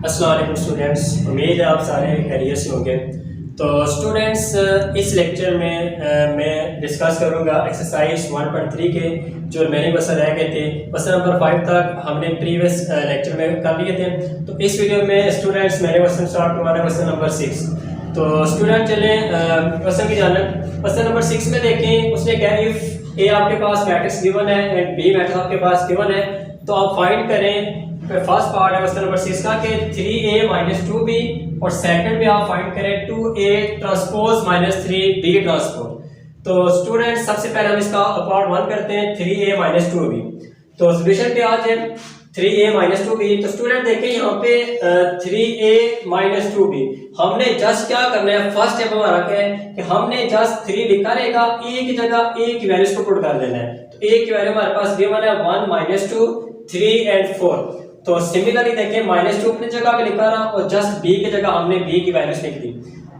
अस्सलाम वालेकुम स्टूडेंट्स, उम्मीद है आप सारे खैरियत से होंगे। तो स्टूडेंट्स, इस लेक्चर में मैं डिस्कस करूंगा एक्सरसाइज 1.3 के जो मैंने क्वेश्चन रह गए थे। क्वेश्चन नंबर 5 तक हमने प्रीवियस लेक्चर में कर लिए थे। तो इस वीडियो में स्टूडेंट्स मैंने क्वेश्चन स्टार्ट करवाना है क्वेश्चन नंबर 6। तो स्टूडेंट चले क्वेश्चन की जानब। क्वेश्चन नंबर 6 में देखें, उसने कहा इफ ए आपके पास मैट्रिक्स गिवन है एंड बी मैट्रिक्स आपके पास गिवन है, तो आप फाइंड करें। फर्स्ट पार्ट है क्वेश्चन नंबर 6 का कि 3a - 2b, और सेकंड में आप फाइंड करें 2a ट्रांसपोज - 3b ट्रांसपोज। तो स्टूडेंट सबसे पहले हम इसका पार्ट 1 करते हैं, 3a - 2b। तो सॉल्यूशन पे आ जाए 3a - 2b। तो स्टूडेंट देखें यहाँ पे 3a - 2b हमने जस्ट क्या करना है, फर्स्ट स्टेप हमारा क्या है कि हमने जस्ट 3 लिखा रहेगा, ए की जगह ए की वैल्यूज को पुट कर देना है। तो ए की वैल्यू हमारे पास गिवन है 1 - 2 3 और 4। तो सिमिलरली देखें -2 अपनी जगह पे लिखा रहा और जस्ट b की जगह हमने b की वैल्यूज लिख दी।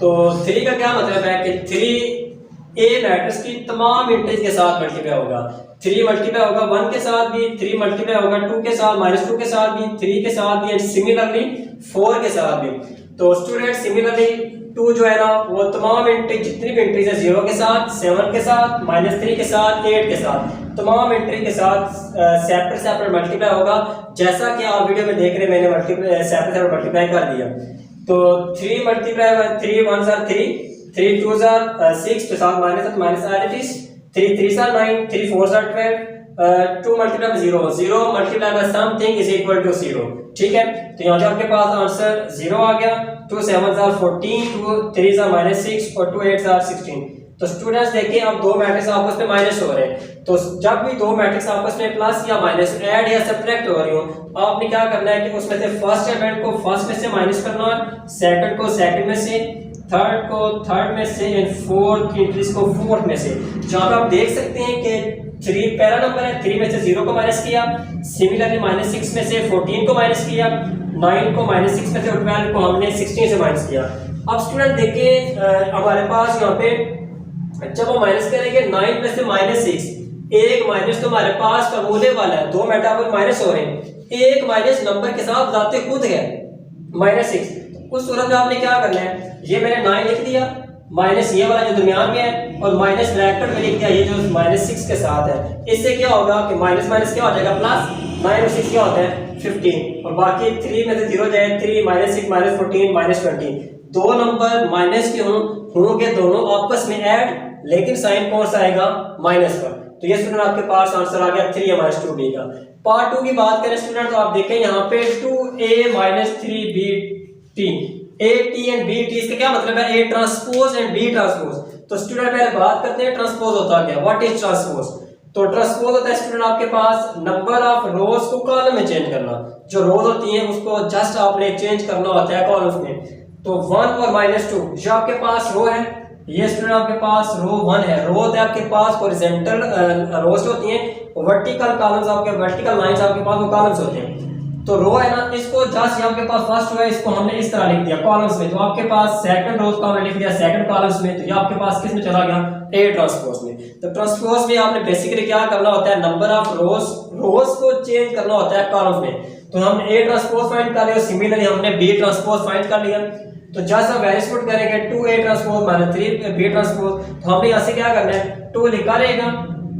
तो 3 का क्या मतलब है कि 3a मैट्रिक्स की तमाम इंटीजर्स के साथ मल्टीप्लाई होगा। 3 मल्टीप्लाई होगा 1 के साथ भी, 3 मल्टीप्लाई होगा 2 के साथ, -2 के साथ भी, 3 के साथ भी, एंड सिमिलरली 4 के साथ भी। तो स्टूडेंट सिमिलरली 2 जो है ना वो तमाम इंटीजर जितनी भी इंटीजर है 0 के साथ, 7 के साथ, -3 के साथ, 8 के साथ, तमाम एंट्री के साथ सेपरेट मल्टीप्लाई होगा। जैसा कि आप वीडियो में देख रहे हैं, मैंने सेपरेट मल्टीप्लाई कर दिया। तो 3 मल्टीप्लाई 3 1 are 3, 3 2 are 6 के साथ -8 it is 3 3 are 9, 3 4 are 12, 2 multiply by 0, 0 multiply by something is equal to 0। ठीक है, तो यहाँ पे आपके पास आंसर 0 आ गया। 2 7 are 14, 2 3 are -6 और 2 8 are 16। तो स्टूडेंट्स देखिए, अब दो मैट्रिक्स आपस में माइनस हो रहे हैं। तो जब भी दो मैट्रिक्स आपस में प्लस या माइनस, ऐड या सब्ट्रैक्ट हो रही हो, आपने क्या करना है कि उसमें से फर्स्ट एलिमेंट को फर्स्ट में से माइनस करना है, सेकंड को सेकंड में से, थर्ड को थर्ड में से, एंड फोर्थ इंक्रीज को फोर्थ में से। जहां पे आप देख सकते हैं कि 3 पहला नंबर है, 3 में से 0 को माइनस किया, सिमिलरली -6 में से 14 को माइनस किया, 9 को -6 में से 12 को हमने 16 से माइनस किया। अब स्टूडेंट देखिए हमारे पास यहाँ पे जब हम माइनस करेंगे 9 में से -6, एक माइनस तो हमारे पास फॉर्मूले वाला है, दो मेटाबल माइनस हो रहे हैं, एक माइनस नंबर के साथ बताते खुद है -6। उस सूरत में आपने क्या करना है, ये मैंने 9 लिख दिया, माइनस ये वाला जो दरमियान में है, और माइनस ब्रैकेट में लिख दिया ये जो -6 के साथ है। इससे क्या होगा कि माइनस माइनस क्या हो जाएगा प्लस, 9 और 6 क्या होता है 15, और बाकी 3 में से 0 जाए, 3 -6 -14 -20। दो नंबर माइनस के होंगे दोनों आपस में ऐड, लेकिन साइन कौन सा आएगा, माइनस का। तो ये स्टूडेंट आपके पास आंसर आ गया 3a - 2b का। पार्ट 2 की बात करें स्टूडेंट, तो आप देखें यहाँ पे 2a - 3bt, a t and b t, इसका क्या मतलब है, a transpose and b transpose. तो स्टूडेंट पहले बात करते हैं ट्रांसपोज होता क्या, व्हाट इज ट्रांसपोज। तो ट्रांसपोज होता है स्टूडेंट आपके पास नंबर ऑफ रोज को कॉलम में चेंज करना। जो रोज होती हैं उसको जस्ट आपने चेंज करना होता है कॉलम्स में। तो 1 और -2 जो आपके पास रो है, ये स्टूडेंट आपके पास रो 1 है। रो है आपके पास हॉरिजॉन्टल रोज होती हैं, वर्टिकल कॉलम्स आपके, वर्टिकल लाइंस आपके पास वो कॉलम्स होते हैं। तो रो है ना, इसको जस्ट आपके पास फर्स्ट रो है, इसको हमने इस तरह लिख दिया कॉलम्स में। तो आपके पास सेकंड रोज का हमने लिख दिया सेकंड कॉलम्स में। तो ये आपके पास किस में चला गया, ए ट्रांसपोज में। तो ट्रांसपोज में आपने बेसिकली क्या करना होता है, नंबर ऑफ रोज को चेंज करना होता है कॉलम्स में। तो हमने ए ट्रांसपोज फाइंड कर लिया, सिमिलरली हमने बी ट्रांसपोज फाइंड कर लिया। तो जैसा वैल्यूज पुट करेंगे 2a ट्रांसपोज - 3b ट्रांसपोज, तो हमने यहाँ से क्या करना है, 2 लिखा रहेगा,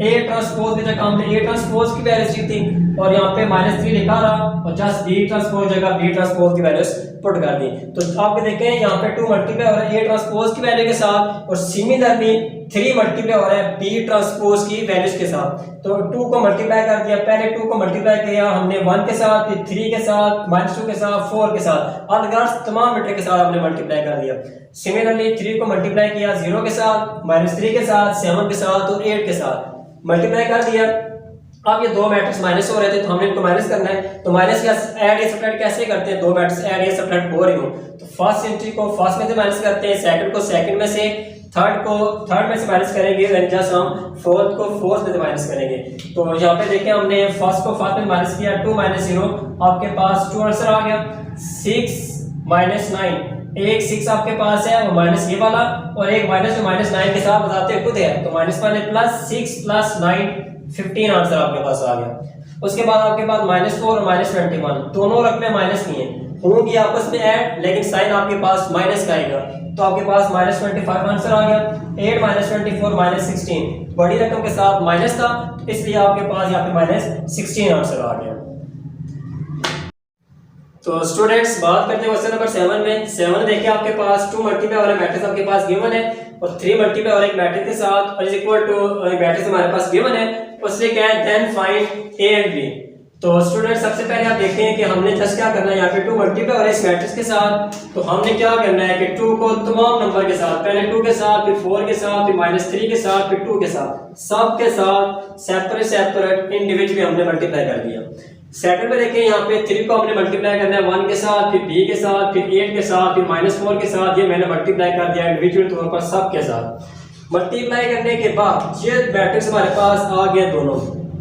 a ट्रांसपोज की जगह हमने a ट्रांसपोज की वैल्यूज लिख दी, और यहाँ पे -3 लिखा रहा, और जस्ट b ट्रांसपोज जगह b ट्रांसपोज की वैल्यूज पुट कर दी। तो आप देखें यहाँ पे 2 मल्टीप्लाई हो रहा है a ट्रांसपोज की वैल्यू के साथ, और सिमिलरली 3 मल्टीप्लाई हो रहा है b ट्रांसपोज की वैल्यूज के साथ। तो 2 को मल्टीप्लाई कर दिया, पहले 2 को मल्टीप्लाई किया हमने 1 के साथ, फिर 3 के साथ, -2 के साथ, 4 के साथ, अलग तमाम मैट्रिक्स के साथ हमने मल्टीप्लाई कर दिया। सिमिलरली 3 को मल्टीप्लाई किया 0 के साथ, -3 के साथ, 7 के साथ और 8 के साथ मल्टीप्लाई कर दिया। अब ये दो मैट्रिक्स माइनस हो रहे थे, तो हमने इनको माइनस करना है। तो माइनस या ऐड या सब्ट्रैक्ट कैसे करते हैं, दो मैट्रिक्स ऐड या सब्ट्रैक्ट हो रही हो, तो फर्स्ट एंट्री को फर्स्ट में से माइनस करते हैं, सेकंड को सेकंड में से, थर्ड को थर्ड में से माइनस करेंगे, एंड जस्ट हम फोर्थ को फोर्थ में से माइनस करेंगे। तो यहाँ पे देखें हमने फर्स्ट को फर्स्ट में माइनस किया, 2 - 0, आपके पास 2 आंसर आ गया। 6 - 9, एक 6 आपके पास है, और माइनस ये वाला, और एक माइनस जो -9 के साथ बताते खुद है, तो -6 + 9 15 आंसर आपके पास आ गया। उसके बाद आपके पास -4 और -21 दोनों रकमें माइनस नहीं है, होंगी आपस में ऐड, लेकिन साइन आपके पास माइनस का आएगा, तो आपके पास -25 आंसर आ गया। 8 -24 -16 बड़ी रकम के साथ माइनस था, इसलिए आपके पास यहाँ पे -16 आंसर आ गया। तो स्टूडेंट्स बात करते हैं क्वेश्चन नंबर 7 में। 7 देखिए आपके पास 2 मल्टीप्लाई वाला मैट्रिक्स आपके पास गिवन है और 3 मल्टीप्लाई वाला एक मैट्रिक्स के साथ और इज इक्वल टू मैट्रिक्स हमारे पास गिवन है, उससे क्या है then find A and B. तो स्टूडेंट सबसे पहले आप देखते हैं कि हमने जस्ट क्या करना है, यहाँ पे 2 मल्टीप्लाई और इस मैट्रिक्स के साथ, तो हमने क्या करना है कि 2 को तमाम नंबर के साथ, पहले 2 के साथ, फिर 4 के साथ, फिर -3 के साथ, फिर 2 के साथ, सब के साथ सेपरेट इंडिविजुअली हमने मल्टीप्लाई कर दिया। सेकंड में देखिए यहाँ पे 3 को हमने मल्टीप्लाई करना है 1 के साथ, फिर b के साथ, फिर 8 के साथ, फिर -4 के साथ, ये मैंने मल्टीप्लाई कर दिया इंडिविजुअल तौर पर सब के साथ। मल्टीप्लाई करने के बाद ये मैट्रिक्स हमारे पास आ गया दोनों,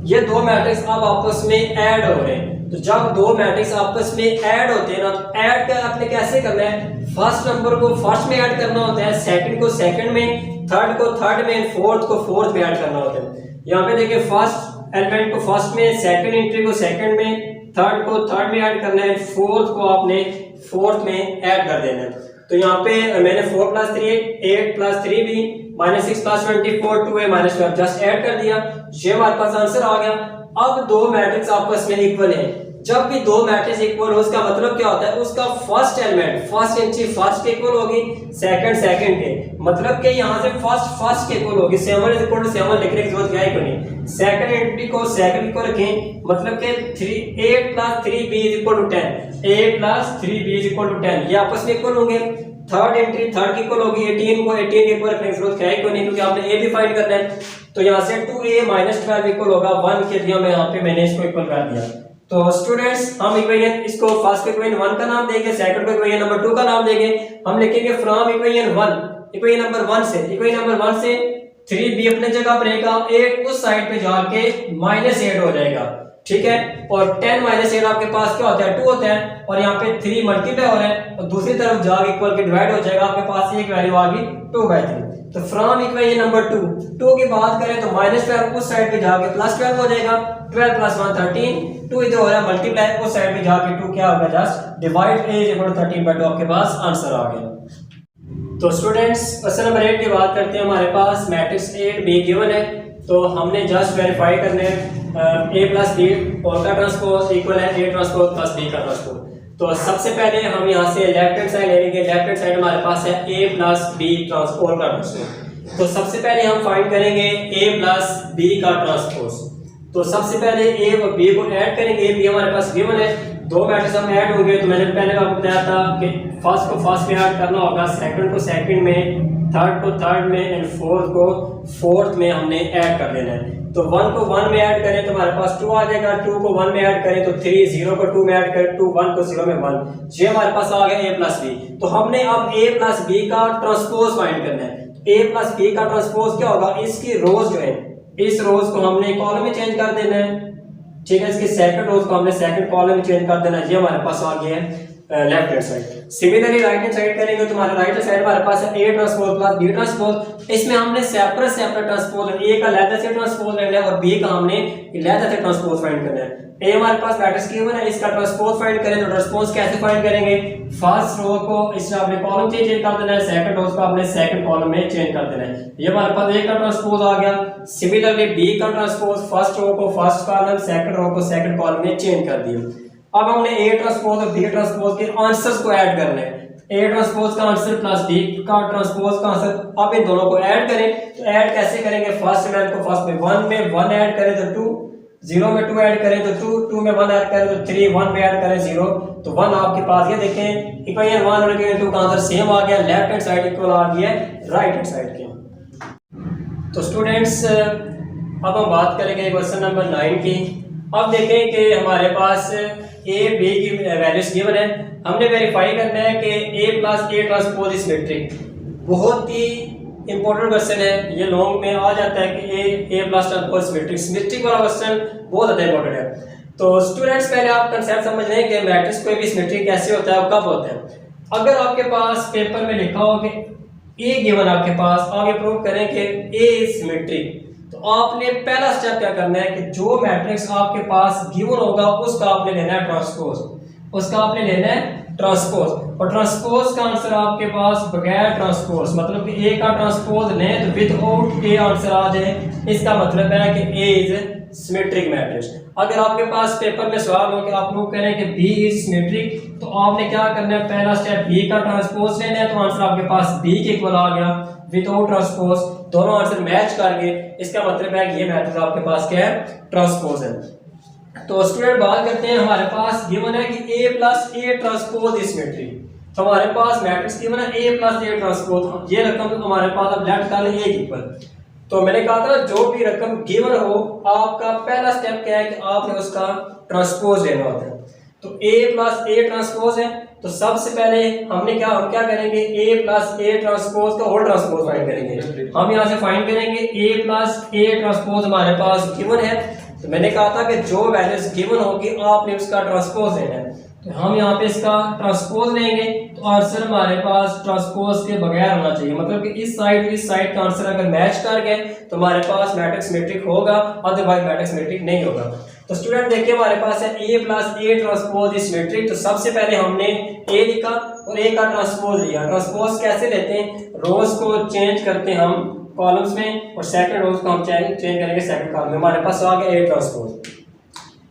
ये दो मैट्रिक्स अब आपस में ऐड हो रहे हैं। तो जब दो मैट्रिक्स आपस में ऐड होते हैं ना, तो ऐड का आपने कैसे करना है, फर्स्ट नंबर को फर्स्ट में ऐड करना होता है, सेकंड को सेकंड में, थर्ड को थर्ड में, फोर्थ को फोर्थ में ऐड करना होता है। यहाँ पे देखिए फर्स्ट एलिमेंट को फर्स्ट में, सेकंड एंट्री को सेकंड में, थर्ड को थर्ड में ऐड करना है, फोर्थ को आपने फोर्थ में ऐड कर देना है। तो यहाँ पे मैंने 4 + 3 8 + 3 भी -6 + 24 2a -12 जस्ट ऐड कर दिया, ये हमारे पास आंसर आ गया। अब दो मैट्रिक्स आपस में इक्वल है, जब भी दो मैट्रिक्स इक्वल हो उसका मतलब क्या होता है, उसका first element first entry first के इक्वल होगी, सेकंड सेकंड के, मतलब कि यहाँ से फर्स्ट के इक्वल होगी। 7 = 7 लिखने की जरूरत है कोई नहीं, सेकंड एंट्री को सेकंड को रखें, मतलब कि 8 + 3b = 10, 8 + 3b = 10, ये आपस में इक्वल होंगे। थर्ड एंट्री थर्ड की इक्वल होगी, 18 को 18 के इक्वल रखने की जरूरत है कोई नहीं, क्योंकि आपने a भी फाइंड करना है। तो यहाँ से 2a - 12 इक्वल होगा 1 के दिया, मैं यहाँ पे मैंने इसको इक्वल कर दिया। तो स्टूडेंट्स हम इक्वेशन इसको फर्स्ट इक्वेशन 1 का नाम देंगे, सेकंड को इक्वेशन नंबर 2 का नाम देंगे। हम लिखेंगे फ्रॉम इक्वेशन 1, इक्वेशन नंबर 1 से, इक्वेशन नंबर 1 से 3b अपने जगह पर रहेगा, 8 उस साइड पे जाके -8 हो जाएगा, ठीक है। और 10 - 8 आपके पास क्या होता है 2 होता है, और यहाँ पे 3 मल्टीप्लाई हो रहा है और दूसरी तरफ जाके इक्वल के डिवाइड हो जाएगा, आपके पास एक वैल्यू आ गई 2/3। तो फ्रॉम इक्वेशन नंबर 2 की बात करें तो -12 उस साइड पे जाके +12 हो जाएगा, 12 + 1 13, 2 इधर हो रहा है मल्टीप्लाई, उस साइड पे जाके 2 क्या होगा जस्ट डिवाइड, a = 13/2 आपके पास आंसर आ गया। तो स्टूडेंट्स क्वेश्चन नंबर 8 की बात करते हैं। हमारे पास मैट्रिक्स 8b गिवन है, तो हमने जस्ट वेरीफाई करने a + b और का ट्रांसपोज इक्वल है a ट्रांसपोज + b का ट्रांसपोज। तो सबसे पहले हम यहाँ से लेफ्ट हैंड साइड ले लेंगे, लेफ्ट हैंड साइड हमारे पास है a + b ट्रांसपोज का ट्रांसपोज। तो सबसे पहले हम फाइंड करेंगे a + b का ट्रांसपोज। तो सबसे पहले a और b को ऐड करेंगे, a b हमारे पास गिवन है, दो मैट्रिक्स हम ऐड होंगे। तो मैंने पहले आपको बताया था कि फर्स्ट को फर्स्ट में ऐड करना होगा, सेकंड को सेकंड में, थर्ड को थर्ड में एंड फोर्थ को फोर्थ में हमने ऐड कर देना है। तो 1 को 1 में ऐड करें तो हमारे पास 2 आ जाएगा, 2 को 1 में ऐड करें तो 3, 0 को 2 में ऐड करें 2, 1 को 0 में 1, ये हमारे पास आ गया a + b। तो हमने अब a + b का ट्रांसपोज फाइंड करना है। a + b का ट्रांसपोज क्या होगा, इसकी रोज जो है, इस रोज को हमने कॉलम में चेंज कर देना है, ठीक है। इसकी सेकंड रोज को हमने सेकंड कॉलम में चेंज कर देना है, ये हमारे पास आ गया है left hand side. Similarly right hand side करेंगे तो हमारे राइट हैंड साइड हमारे पास है a ट्रांसपोज + b ट्रांसपोज। इसमें हमने सेपरेट ट्रांसपोज, a का लैदर से ट्रांसपोज लेना है और b का हमने लैदर से ट्रांसपोज फाइंड करना है। a हमारे पास मैट्रिक्स गिवन है, इसका ट्रांसपोज फाइंड करें तो ट्रांसपोज कैसे फाइंड करेंगे, फर्स्ट रो को इसमें आपने कॉलम चेंज कर देना है, सेकंड रो को आपने सेकंड कॉलम में चेंज कर देना है, ये हमारे पास a का ट्रांसपोज आ गया। सिमिलरली b का ट्रांसपोज, फर्स्ट रो को फर्स्ट कॉलम, सेकंड रो को सेकंड कॉलम में चेंज कर दिया। अब हमने a ट्रांसपोज और b ट्रांसपोज के आंसर्स को ऐड करना है, a ट्रांसपोज का आंसर + b का ट्रांसपोज का आंसर। अब इन दोनों को ऐड करें, तो ऐड कैसे करेंगे, फर्स्ट एलिमेंट को फर्स्ट में 1 में 1 ऐड करें तो 2, 0 में 2 ऐड करें तो 2, 2 में 1 ऐड करें तो 3, 1 में ऐड करें 0, तो 1 आपके पास ये देखें इक्वेशन 1 और इक्वेशन 2 का आंसर सेम आ गया, लेफ्ट हैंड साइड इक्वल आ गया राइट हैंड साइड के। तो स्टूडेंट्स अब हम बात करेंगे क्वेश्चन नंबर 9 की। अब देखें कि हमारे पास a b की वैल्यूज गिवन है, हमने वेरीफाई करना है कि a + a transpose is symmetric. बहुत ही इंपॉर्टेंट क्वेश्चन है, ये लॉन्ग में आ जाता है कि a + ट्रांसपोज सिमेट्रिक, सिमेट्रिक वाला क्वेश्चन बहुत ज्यादा इंपॉर्टेंट है। तो स्टूडेंट्स पहले आप कंसेप्ट समझ लें कि मैट्रिक्स कोई भी सिमेट्रिक कैसे होता है और कब होता है। अगर आपके पास पेपर में लिखा हो कि a गिवन, आपके पास आगे प्रूव करें कि a इज सिमेट्रिक, तो आपने पहला स्टेप क्या करना है कि जो मैट्रिक्स आपके पास गिवन होगा उसका आपने लेना है ट्रांसपोज, उसका आपने लेना है ट्रांसपोज, और ट्रांसपोज का आंसर आपके पास बगैर ट्रांसपोज, मतलब कि ए का ट्रांसपोज लें तो विदाउट ए आंसर आ जाए, इसका मतलब है कि ए इज सिमेट्रिक मैट्रिक्स। अगर आपके पास पेपर में सवाल हो कि आप लोग कह रहे हैं कि बी इज सिमेट्रिक, तो आपने क्या करना है, पहला स्टेप बी का ट्रांसपोज लेना है, तो आंसर आपके पास बी के इक्वल आ गया विदाउट ट्रांसपोज, दोनों आंसर मैच करके, इसका मतलब है कि ये मैट्रिक्स आपके पास क्या है, ट्रांसपोज है। तो स्टूडेंट बात करते हैं, हमारे पास गिवन है कि a plus A transpose is symmetric, तो हमारे पास मैट्रिक्स गिवन है a प्लस ए ट्रांसपोज, ये रकम तो हमारे पास अब लेफ्ट कर लें a इक्वल। तो मैंने कहा था जो भी रकम गिवन हो, आपका पहला स्टेप क्या है कि आपने उसका ट्रांसपोज लेना होता है। तो a प्लस ए ट्रांसपोज है, तो सबसे पहले हम क्या करेंगे, a प्लस ए ट्रांसपोज का होल ट्रांसपोज फाइंड करेंगे। हम यहाँ से फाइंड करेंगे a प्लस ए ट्रांसपोज हमारे पास गिवन है, तो मैंने कहा था कि जो वैल्यूज गिवन होगी आपने उसका ट्रांसपोज लेना है, तो हम यहाँ पे इसका ट्रांसपोज लेंगे, तो आंसर हमारे पास ट्रांसपोज के बगैर होना चाहिए, मतलब कि इस साइड का आंसर अगर मैच कर गए तो हमारे पास मैट्रिक्स सिमेट्रिक होगा, अदरवाइज मैट्रिक्स सिमेट्रिक नहीं होगा। तो स्टूडेंट देखिए हमारे पास है a plus A transpose is symmetric, तो सबसे पहले हमने a लिखा और a का ट्रांसपोज लिया। ट्रांसपोज कैसे लेते हैं, रोज को चेंज करते हैं हम कॉलम्स में, और सेकंड रोज को हम चेंज करेंगे सेकंड कॉलम में। हमारे पास आ गया a ट्रांसपोज,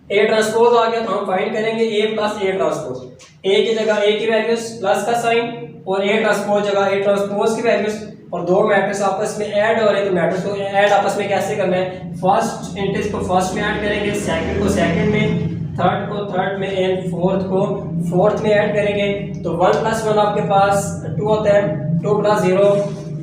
ए ट्रांसपोज आ गया, तो हम फाइंड करेंगे ए प्लस ए ट्रांसपोज, ए की जगह ए की वैल्यूज प्लस का साइन, और ए ट्रांसपोज जगह ए ट्रांसपोज की वैल्यूज, और दो मैट्रिक्स आपस में ऐड हो रहे हैं, तो मैट्रिक्स को ऐड आपस में कैसे करना है, फर्स्ट इंटीज को फर्स्ट में ऐड करेंगे, सेकंड को सेकंड में, थर्ड को थर्ड में, एंड फोर्थ को फोर्थ में ऐड करेंगे। तो 1 प्लस 1 आपके पास 2 होता है, 2 प्लस 0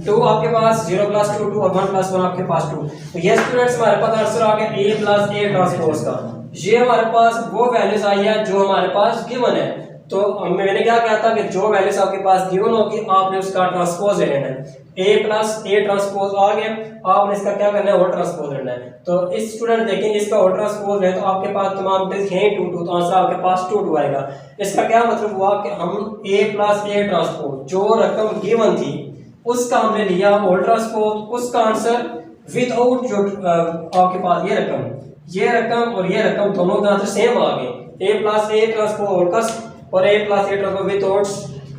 2 आपके पास, 0 प्लस 2 2, और 1 प्लस 1 आपके पास 2। तो ये स्टूडेंट्स हमारे पास आंसर आ गया ए प्लस ए ट्रांसपोज का। ये हमारे पास वो वैल्यूज आई है जो हमारे पास गिवन है, तो मैंने क्या कहा था कि जो वैल्यूज आपके पास गिवन होगी आपने उसका ट्रांसपोज लेना है। ए प्लस ए ट्रांसपोज आ गया, आपने इसका क्या करना है, होल ट्रांसपोज लेना है। तो इस स्टूडेंट देखेंगे इसका होल ट्रांसपोज है, तो आपके पास तमाम टेस्ट हैं 2 2, तो आंसर आपके पास 2 2 आएगा। इसका क्या मतलब हुआ कि हम ए प्लस ए ट्रांसपोज जो रकम गिवन थी उसका हमने लिया होल ट्रांसपोज, उसका आंसर विदाउट जो आपके पास ये रकम और ये रकम दोनों का आंसर सेम आ गए, ए प्लस ए ट्रांसपोज और A plus A transpose without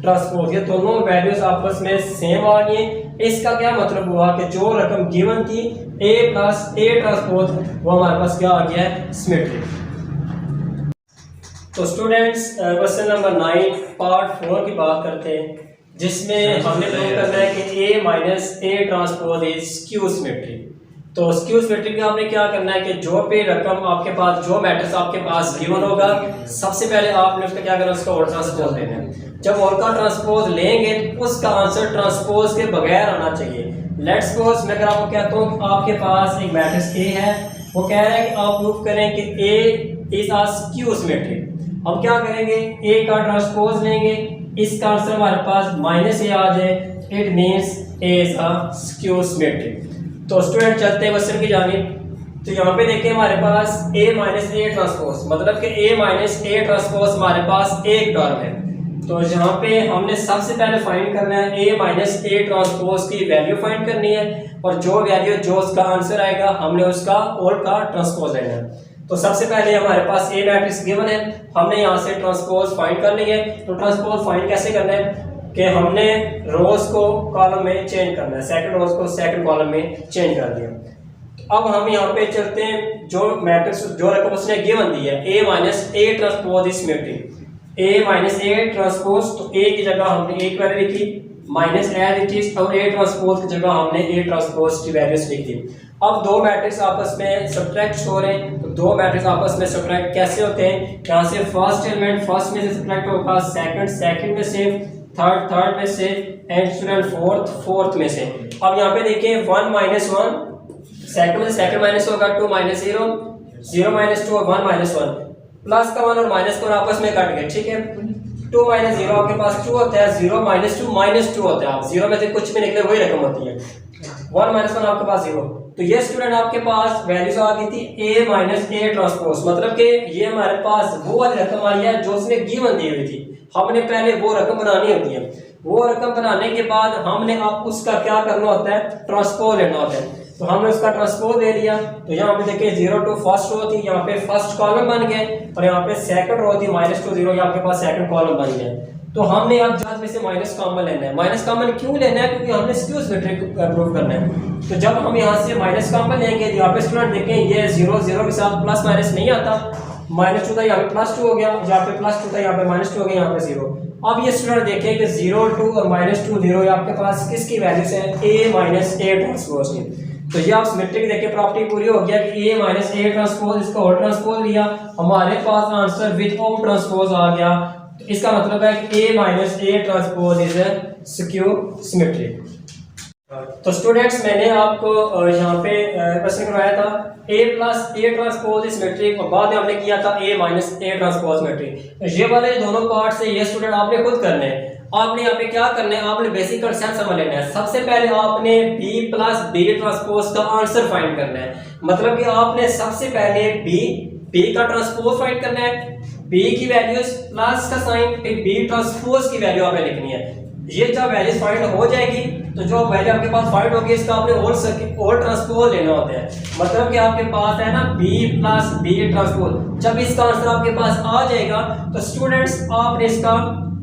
transpose, ये दोनों वैल्यूज आपस में सेम आ गई। इसका क्या मतलब हुआ कि जो रकम गिवन थी ए प्लस ए ट्रांसपोज वो हमारे पास क्या आ गया है, सिमेट्रिक। तो स्टूडेंट्स क्वेश्चन नंबर 9 पार्ट 4 की बात करते हैं, जिसमें हमने प्रूव करना है कि a minus A transpose is skew symmetric. तो स्क्यू सिमेट्रिक में आपने क्या करना है कि जो पे रकम आपके पास, जो मैट्रिक्स आपके पास गिवन होगा, सबसे पहले आपने उसका क्या करना है, उसका होल ट्रांसपोज लेना है। जब होल का ट्रांसपोज लेंगे तो उसका आंसर ट्रांसपोज के बगैर आना चाहिए। लेट्स सपोज मैं अगर आपको कहता हूँ कि आपके पास एक मैट्रिक्स a है, वो कह रहा है कि आप प्रूव करें कि a is a skew symmetric. हम क्या करेंगे, a का ट्रांसपोज लेंगे, इसका आंसर हमारे पास माइनस a आ जाए, it means a is a skew symmetric. तो स्टूडेंट चलते हैं क्वेश्चन की जानिब। तो यहाँ पे देखिए हमारे पास a माइनस ए ट्रांसपोज, मतलब कि a माइनस ए ट्रांसपोज हमारे पास एक टर्म है। तो यहाँ पे हमने सबसे पहले फाइंड करना है a माइनस ए ट्रांसपोज की वैल्यू फाइंड करनी है, और जो वैल्यू जो उसका आंसर आएगा हमने उसका और का ट्रांसपोज लेना है। तो सबसे पहले हमारे पास ए मैट्रिक्स गिवन है, हमने यहाँ से ट्रांसपोज फाइंड कर लिया है। तो ट्रांसपोज फाइंड कैसे करना है कि हमने रोज को कॉलम में चेंज करना है, सेकंड रोज को सेकंड कॉलम में चेंज कर दिया। तो अब हम यहाँ पे चलते हैं, जो मैट्रिक्स जो रकम उसने गिवन दी है a minus A transpose is symmetric, a minus A transpose, तो a की जगह हमने एक वैल्यू लिखी माइनस एज इट इज, और a ट्रांसपोज की जगह हमने a ट्रांसपोज की वैल्यूज लिख दी। अब दो मैट्रिक्स आपस में सब्ट्रैक्ट हो रहे हैं, तो दो मैट्रिक्स आपस में सब्ट्रैक्ट कैसे होते हैं, यहाँ से फर्स्ट एलिमेंट फर्स्ट में से सब्ट्रैक्ट होगा, सेकंड सेकंड में से, थर्ड थर्ड में से, एंड स्टूडेंट फोर्थ में से। अब यहाँ पे देखिए 1 माइनस 1, सेकंड में सेकंड माइनस होगा, 2 माइनस 0, 0 माइनस 2 और 1 माइनस 1, प्लस का 1 और माइनस का 1 आपस में कट गए, ठीक है। 2 माइनस 0 आपके पास 2 होता है, 0 माइनस 2 माइनस 2 होता है, आप 0 में से कुछ भी निकले वही रकम होती है, 1 माइनस 1 आपके पास 0। तो ये स्टूडेंट आपके पास वैल्यूज आ गई थी a माइनस ए ट्रांसपोज, मतलब कि ये हमारे पास वो वाली रकम आई है जो उसने गिवन दी हुई थी। हमने पहले वो रकम बनानी होती है, वो रकम बनाने के बाद हमने अब उसका क्या करना होता है, ट्रांसपोज लेना होता है। तो हमने उसका ट्रांसपोज ले लिया। तो यहाँ पे देखिए 0 टू फर्स्ट रो थी, यहाँ पे फर्स्ट कॉलम बन गए, और यहाँ पे सेकंड रो थी -2 0, यहाँ आपके पास सेकंड कॉलम बन गया। तो हमने अब जहां में से माइनस कॉमन लेना है। माइनस कॉमन क्यों लेना है? क्योंकि हमने स्क्यू सिमेट्री प्रूव करना है। तो जब हम यहाँ से माइनस कॉमन लेंगे, यहाँ पे स्टूडेंट देखें ये 0 0 के साथ प्लस माइनस नहीं आता, -2 था यहाँ पे +2 हो गया, यहाँ पे +2 था यहाँ पे -2 हो गया, यहाँ पे 0। अब ये स्टूडेंट देखें कि 0 2 और -2 0 आपके पास किसकी वैल्यूज है? a - a ट्रांसपोज की। तो ये आप सिमेट्री देखिए प्रॉपर्टी पूरी हो गया कि a - a ट्रांसपोज, इसका और ट्रांसपोज लिया, हमारे पास आंसर विद आउट ट्रांसपोज आ गया। तो इसका मतलब है कि a - a transpose is skew symmetric. तो स्टूडेंट्स मैंने आपको यहाँ पे क्वेश्चन करवाया था a + a ट्रांसपोज सिमेट्रिक, और बाद में हमने किया था a - a ट्रांसपोज सिमेट्रिक। तो ये वाले दोनों पार्ट से ये स्टूडेंट आपने खुद करने हैं। आपने यहाँ पे क्या करना है? आपने बेसिक कंसेप्ट समझ लेना है। सबसे पहले आपने b + b ट्रांसपोज का आंसर फाइंड करना है। मतलब कि आपने सबसे पहले b का ट्रांसपोज फाइंड करना है, b की वैल्यूज प्लस का साइन, फिर b ट्रांसपोज की वैल्यू आपने लिखनी है। ये जब वैल्यूज फाइंड हो जाएगी तो जो वैल्यू आपके पास फाइंड होगी इसका आपने और ट्रांसपोज लेना होता है। मतलब कि आपके पास है ना b + b ट्रांसपोज। जब इसका आंसर आपके पास आ जाएगा तो स्टूडेंट्स आपने इसका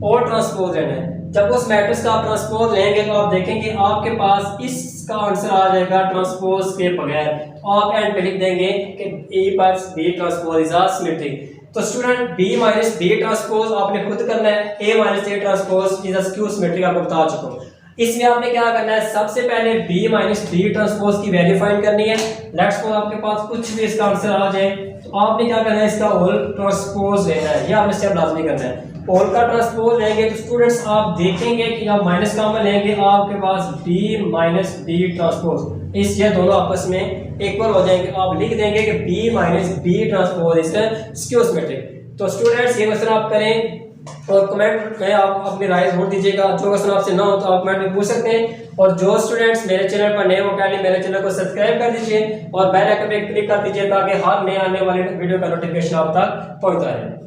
और ट्रांसपोज लेना है। जब उस मैट्रिक्स का आप ट्रांसपोज लेंगे तो आप देखेंगे आपके पास इसका आंसर आ जाएगा ट्रांसपोज के बगैर। आप एंड पे लिख देंगे कि a + b transpose is symmetric. तो स्टूडेंट b - b ट्रांसपोज आपने खुद करना है, a - a transpose is skew symmetric आपको बता चुका हूं। इसमें आपने क्या करना है? सबसे पहले b - b ट्रांसपोज की वैल्यू फाइंड करनी है। लेट्स सपोज आपके पास कुछ भी इसका आंसर आ जाए तो आपने क्या करना है? इसका होल ट्रांसपोज लेना है। ये आपने स्टेप लाजमी करना है। होल का ट्रांसपोज लेंगे तो स्टूडेंट्स आप देखेंगे कि आप माइनस कॉमन लेंगे, आपके पास b - b ट्रांसपोज, इस ये दोनों आपस में इक्वल हो जाएंगे। आप लिख देंगे कि b - b transpose is skew symmetric. तो स्टूडेंट्स ये क्वेश्चन आप करें और कमेंट में आप अपनी राय जरूर दीजिएगा। जो क्वेश्चन आपसे ना हो तो आप कमेंट में पूछ सकते हैं। और जो स्टूडेंट्स मेरे चैनल पर नए हो काइंडली मेरे चैनल को सब्सक्राइब कर दीजिए और बेल आइकन पे क्लिक कर दीजिए ताकि हर नए आने वाले वीडियो का नोटिफिकेशन आप तक पहुंचता रहे।